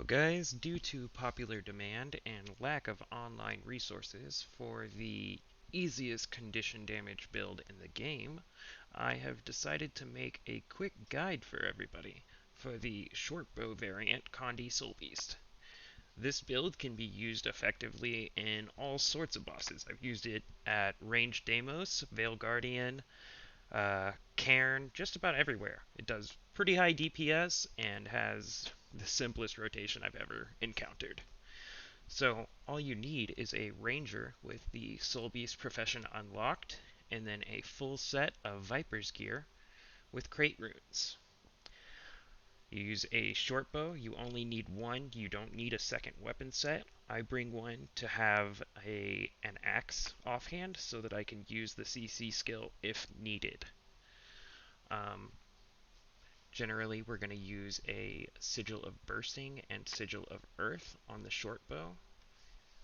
guys, due to popular demand and lack of online resources for the easiest condition damage build in the game, I have decided to make a quick guide for everybody for the shortbow variant condi soulbeast. This build can be used effectively in all sorts of bosses. I've used it at ranged Deimos, Veil Guardian, Cairn, just about everywhere. It does pretty high DPS and has the simplest rotation I've ever encountered. So all you need is a ranger with the soulbeast profession unlocked, and then a full set of Viper's gear with crate runes. You use a shortbow, you only need one, you don't need a second weapon set. I bring one to have an axe offhand so that I can use the CC skill if needed. Um, Generally, we're going to use a Sigil of Bursting and Sigil of Earth on the shortbow,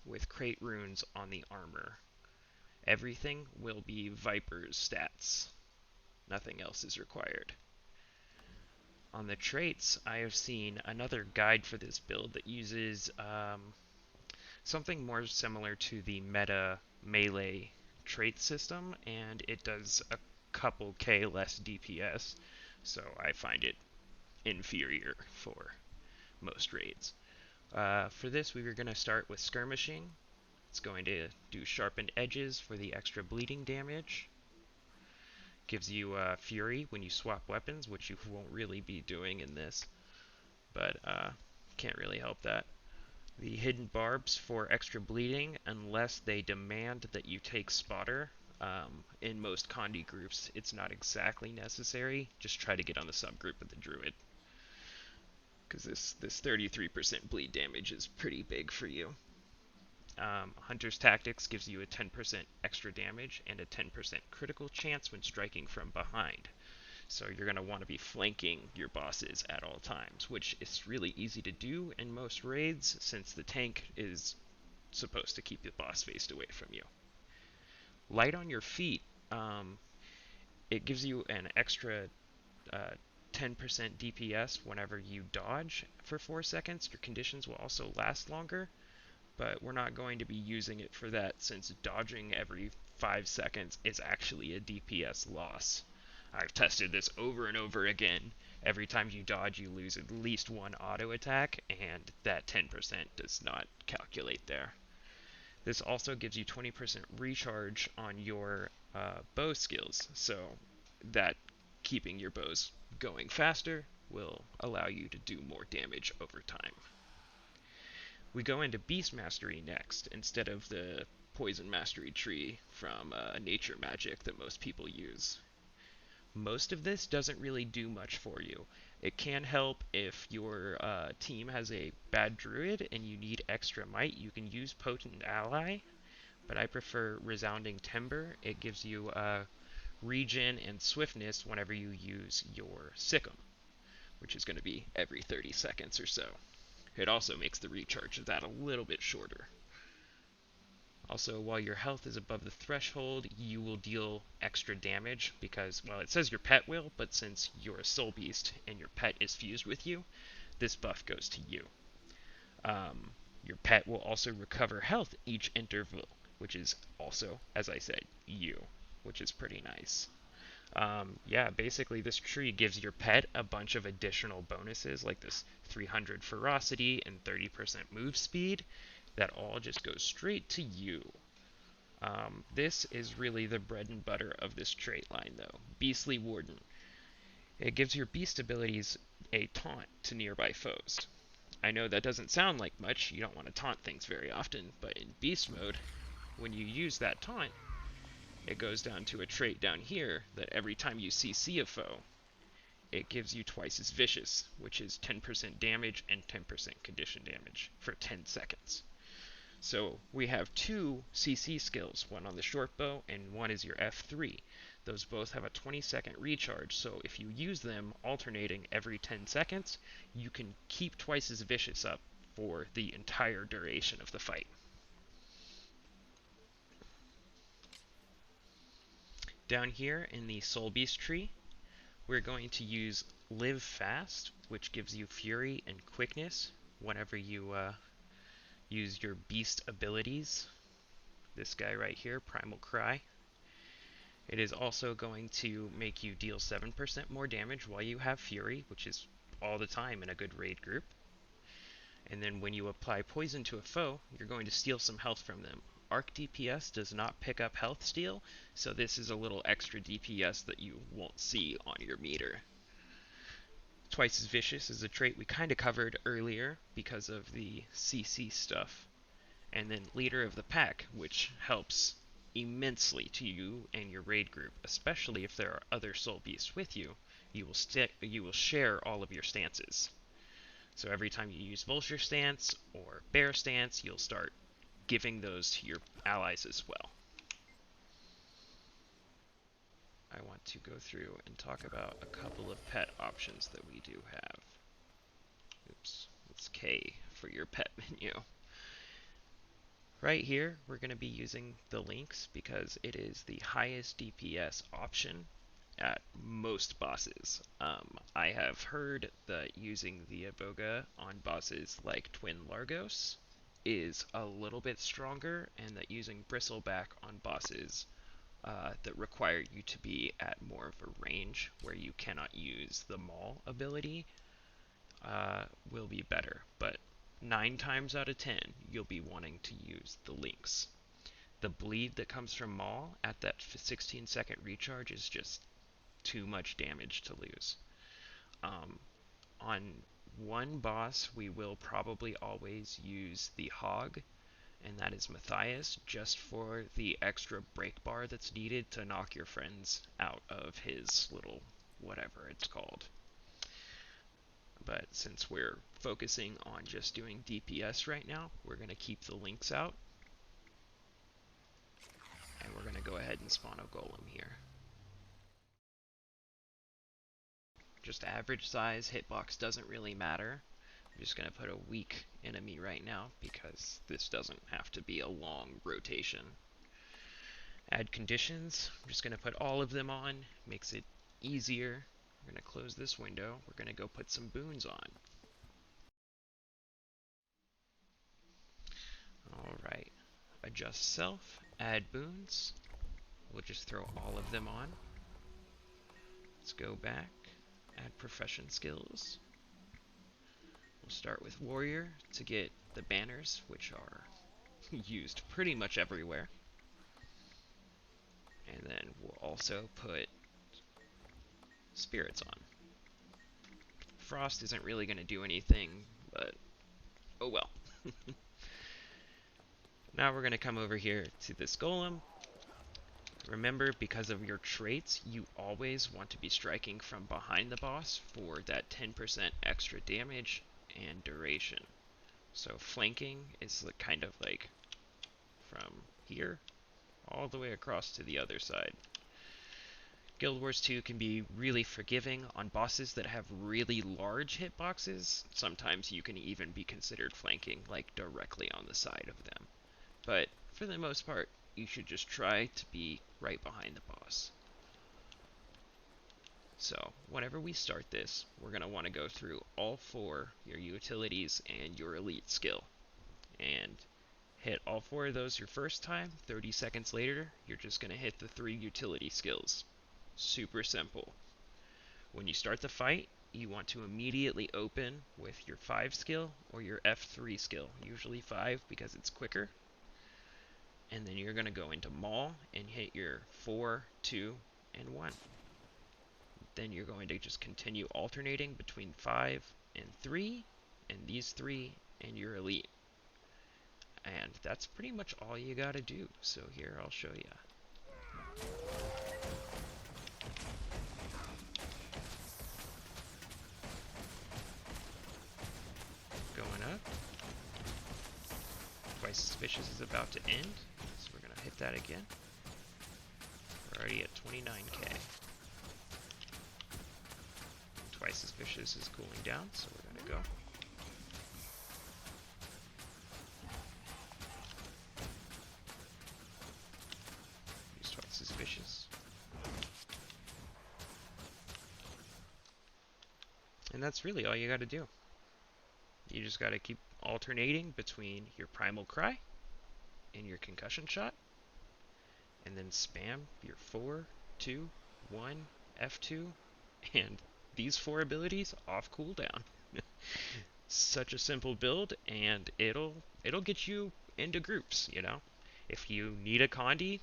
with crate runes on the armor. Everything will be Viper's stats. Nothing else is required. On the traits, I have seen another guide for this build that uses something more similar to the meta melee trait system, and it does a couple K less DPS, so I find it inferior for most raids. For this, we are going to start with skirmishing. It's going to do sharpened edges for the extra bleeding damage. Gives you fury when you swap weapons, which you won't really be doing in this, but can't really help that. The hidden barbs for extra bleeding, unless they demand that you take spotter. In most condi groups, it's not exactly necessary. Just try to get on the subgroup of the druid, because this 33% bleed damage is pretty big for you. Hunter's Tactics gives you a 10% extra damage and a 10% critical chance when striking from behind. So you're going to want to be flanking your bosses at all times, which is really easy to do in most raids since the tank is supposed to keep the boss faced away from you. Light on your feet, it gives you an extra 10% DPS whenever you dodge for 4 seconds. Your conditions will also last longer, but we're not going to be using it for that since dodging every 5 seconds is actually a DPS loss. I've tested this over and over again. Every time you dodge, you lose at least one auto attack, and that 10% does not calculate there. This also gives you 20% recharge on your bow skills, so that keeping your bows going faster will allow you to do more damage over time. We go into Beast Mastery next, instead of the Poison Mastery tree from Nature Magic that most people use. Most of this doesn't really do much for you. It can help if your team has a bad druid and you need extra might. You can use Potent Ally, but I prefer Resounding Timber. It gives you regen and swiftness whenever you use your Sikkim, which is going to be every 30 seconds or so. It also makes the recharge of that a little bit shorter. Also, while your health is above the threshold, you will deal extra damage because, well, it says your pet will, but since you're a soul beast and your pet is fused with you, this buff goes to you. Your pet will also recover health each interval, which is also, as I said, you, which is pretty nice. Yeah, basically this tree gives your pet a bunch of additional bonuses like this 300 ferocity and 30% move speed that all just goes straight to you. This is really the bread and butter of this trait line though. Beastly Warden. It gives your beast abilities a taunt to nearby foes. I know that doesn't sound like much, you don't want to taunt things very often, but in beast mode, when you use that taunt, it goes down to a trait down here that every time you CC a foe, it gives you twice as vicious, which is 10% damage and 10% condition damage for 10 seconds. So we have two CC skills, one on the shortbow and one is your F3. Those both have a 20-second recharge, so if you use them alternating every 10 seconds, you can keep twice as vicious up for the entire duration of the fight. Down here in the Soul Beast tree, we're going to use Live Fast, which gives you Fury and Quickness whenever you use your beast abilities. This guy right here, Primal Cry. It is also going to make you deal 7% more damage while you have Fury, which is all the time in a good raid group. And then when you apply poison to a foe, you're going to steal some health from them. Arc DPS does not pick up health steal, so this is a little extra DPS that you won't see on your meter. Twice as Vicious is a trait we kind of covered earlier because of the CC stuff. And then Leader of the Pack, which helps immensely to you and your raid group, especially if there are other soul beasts with you. You will share all of your stances. So every time you use Vulture stance or Bear stance, you'll start giving those to your allies as well. I want to go through and talk about a couple of pet options that we do have. Oops, it's K for your pet menu. Right here, we're going to be using the lynx because it is the highest DPS option at most bosses. I have heard that using the Iboga on bosses like Twin Largos is a little bit stronger, and that using Bristleback on bosses that require you to be at more of a range where you cannot use the Maul ability will be better. But 9 times out of 10, you'll be wanting to use the lynx. The bleed that comes from Maul at that 16-second recharge is just too much damage to lose. On one boss, we will probably always use the Hog, and that is Matthias, just for the extra break bar that's needed to knock your friends out of his little whatever it's called. But since we're focusing on just doing DPS right now, we're going to keep the lynx out. And we're going to go ahead and spawn a golem here. Just average size, hitbox doesn't really matter. I'm just going to put a weak enemy right now because this doesn't have to be a long rotation. Add conditions. I'm just going to put all of them on. Makes it easier. We're going to close this window. We're going to go put some boons on. Alright. Adjust self. Add boons. We'll just throw all of them on. Let's go back. Add profession skills. We'll start with warrior to get the banners, which are used pretty much everywhere. And then we'll also put spirits on. Frost isn't really going to do anything, but oh well. Now we're going to come over here to this golem. Remember, because of your traits, you always want to be striking from behind the boss for that 10% extra damage and duration. So flanking is kind of like from here all the way across to the other side. Guild Wars 2 can be really forgiving on bosses that have really large hitboxes. Sometimes you can even be considered flanking, like directly on the side of them. But for the most part, you should just try to be right behind the boss. So whenever we start this, we're going to want to go through all 4, your utilities and your elite skill. And hit all 4 of those your first time. 30 seconds later, you're just going to hit the 3 utility skills. Super simple. When you start the fight, you want to immediately open with your 5 skill or your F3 skill. Usually 5 because it's quicker. And then you're going to go into Maul and hit your 4, 2, and 1. Then you're going to just continue alternating between 5 and 3, and these 3, and your elite. And that's pretty much all you gotta do. So here, I'll show you. Going up. Twice as Vicious is about to end, so we're gonna hit that again. We're already at 29k. Twice as Vicious is cooling down, so we're gonna go. Use twice as Vicious. And that's really all you gotta do. You just gotta keep alternating between your primal cry and your concussion shot, and then spam your 4, 2, 1, F2, and these 4 abilities off cooldown. Such a simple build, and it'll get you into groups, you know. If you need a condi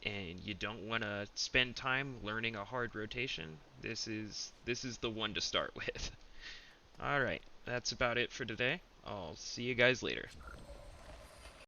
and you don't want to spend time learning a hard rotation, this is the one to start with. All right, that's about it for today. I'll see you guys later.